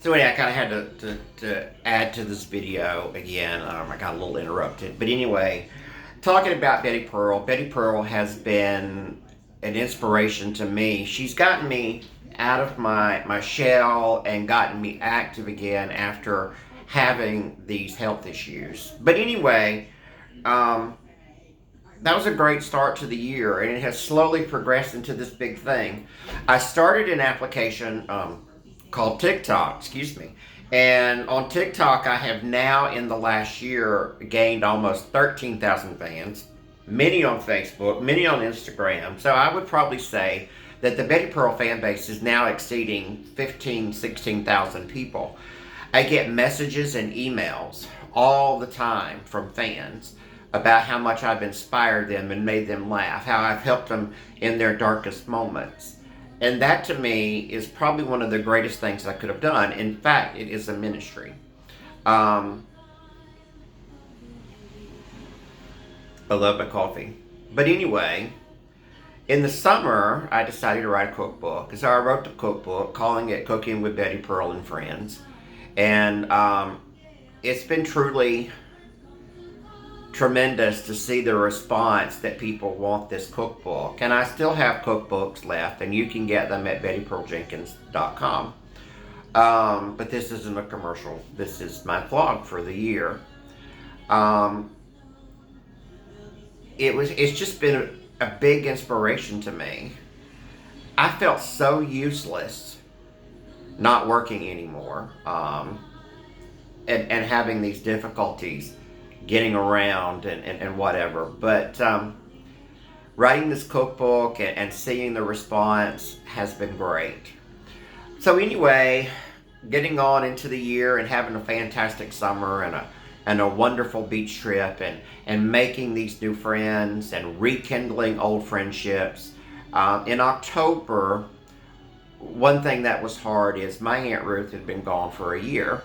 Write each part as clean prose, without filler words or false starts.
So anyway, I kind of had to add to this video again. I got a little interrupted. But anyway, talking about Betty Pearl, Betty Pearl has been an inspiration to me. She's gotten me out of my shell and gotten me active again after having these health issues. But anyway, um, that was a great start to the year, and it has slowly progressed into this big thing. I started an application called TikTok, excuse me. And on TikTok, I have now in the last year gained almost 13,000 fans, many on Facebook, many on Instagram. So I would probably say that the Betty Pearl fan base is now exceeding 15, 16,000 people. I get messages and emails all the time from fans about how much I've inspired them and made them laugh, how I've helped them in their darkest moments. And that to me is probably one of the greatest things I could have done. In fact, it is a ministry. Um, I love my coffee. But anyway, in the summer, I decided to write a cookbook. So I wrote the cookbook, calling it Cooking with Betty Pearl and Friends. And it's been truly tremendous to see the response that people want this cookbook. And I still have cookbooks left, and you can get them at bettypearljenkins.com. But this isn't a commercial. This is my vlog for the year. Um, it's just been a big inspiration to me. I felt so useless not working anymore, and having these difficulties getting around and whatever. But writing this cookbook and seeing the response has been great. So anyway, getting on into the year and having a fantastic summer and a wonderful beach trip and making these new friends and rekindling old friendships. In October, one thing that was hard is my Aunt Ruth had been gone for a year.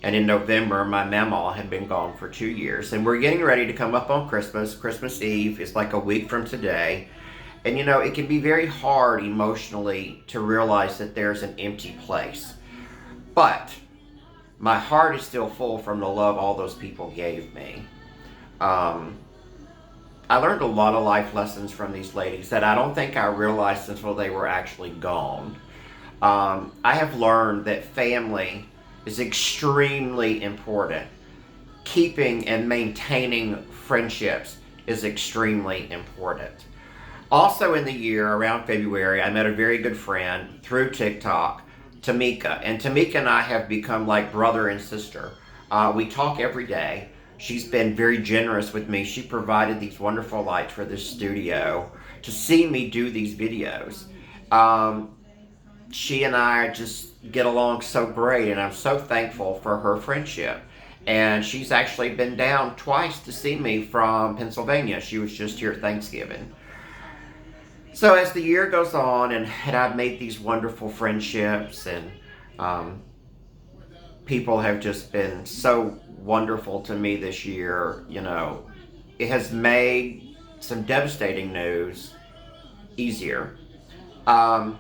And in November, my mama had been gone for 2 years. And we're getting ready to come up on Christmas. Christmas Eve is like a week from today. And you know, it can be very hard emotionally to realize that there's an empty place. But my heart is still full from the love all those people gave me. I learned a lot of life lessons from these ladies that I don't think I realized until they were actually gone. I have learned that family is extremely important. Keeping and maintaining friendships is extremely important. Also in the year, around February, I met a very good friend through TikTok, Tamika. And Tamika and I have become like brother and sister. We talk every day. She's been very generous with me. She provided these wonderful lights for this studio to see me do these videos. She and I just get along so great, and I'm so thankful for her friendship. And she's actually been down twice to see me from Pennsylvania. She was just here at Thanksgiving. So as the year goes on, and I've made these wonderful friendships, and people have just been so wonderful to me this year, you know, it has made some devastating news easier. Um,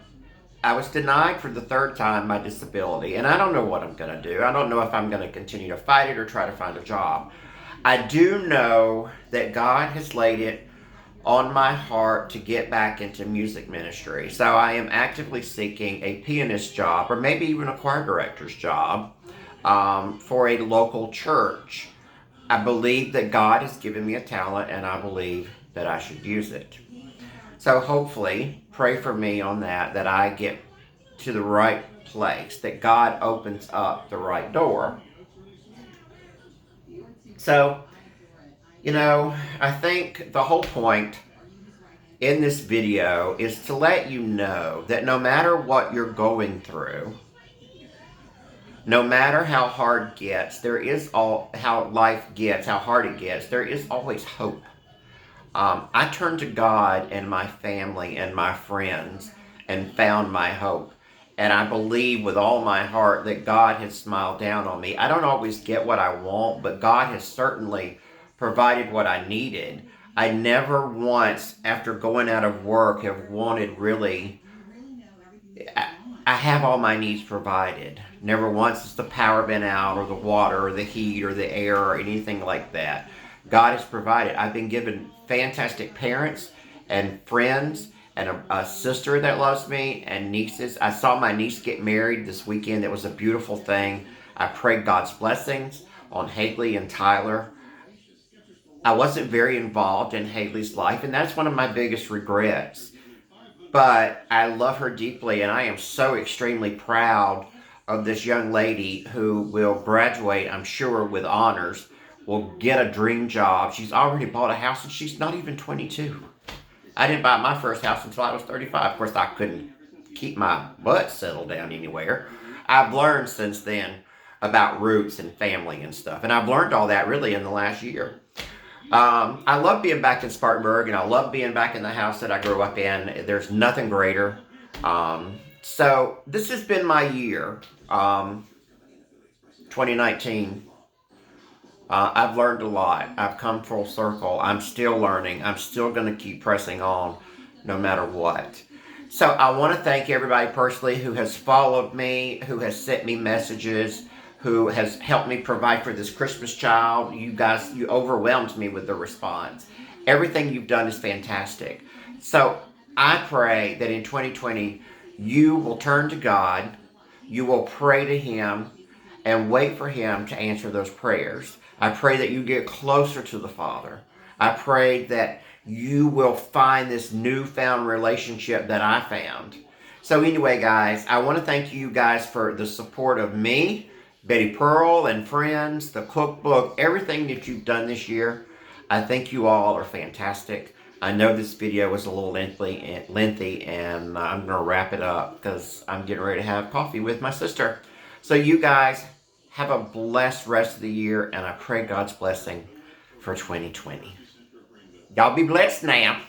I was denied for the third time my disability, and I don't know what I'm going to do. I don't know if I'm going to continue to fight it or try to find a job. I do know that God has laid it on my heart to get back into music ministry. So I am actively seeking a pianist job or maybe even a choir director's job for a local church. I believe that God has given me a talent, and I believe that I should use it. So hopefully, pray for me on that I get to the right place, that God opens up the right door. So, you know, I think the whole point in this video is to let you know that no matter what you're going through, no matter how hard it gets, how life gets, how hard it gets, there is always hope. I turned to God and my family and my friends and found my hope. And I believe with all my heart that God has smiled down on me. I don't always get what I want, but God has certainly provided what I needed. I never once, after going out of work, have wanted really I have all my needs provided. Never once has the power been out, or the water, or the heat, or the air, or anything like that. God has provided. I've been given fantastic parents and friends and a sister that loves me and nieces. I saw my niece get married this weekend. That was a beautiful thing. I pray God's blessings on Haley and Tyler. I wasn't very involved in Haley's life, and that's one of my biggest regrets. But I love her deeply, and I am so extremely proud of this young lady who will graduate, I'm sure, with honors, will get a dream job. She's already bought a house, and she's not even 22. I didn't buy my first house until I was 35. Of course, I couldn't keep my butt settled down anywhere. I've learned since then about roots and family and stuff, and I've learned all that really in the last year. I love being back in Spartanburg, and I love being back in the house that I grew up in. There's nothing greater. So this has been my year, 2019. I've learned a lot. I've come full circle. I'm still learning. I'm still going to keep pressing on no matter what. So I want to thank everybody personally who has followed me, who has sent me messages, who has helped me provide for this Christmas child. You guys, you overwhelmed me with the response. Everything you've done is fantastic. So I pray that in 2020, you will turn to God, you will pray to Him, and wait for Him to answer those prayers. I pray that you get closer to the Father. I pray that you will find this newfound relationship that I found. So anyway, guys, I want to thank you guys for the support of me, Betty Pearl and friends, the cookbook, everything that you've done this year. I think you all are fantastic. I know this video was a little lengthy, and I'm going to wrap it up because I'm getting ready to have coffee with my sister. So you guys have a blessed rest of the year, and I pray God's blessing for 2020. Y'all be blessed now.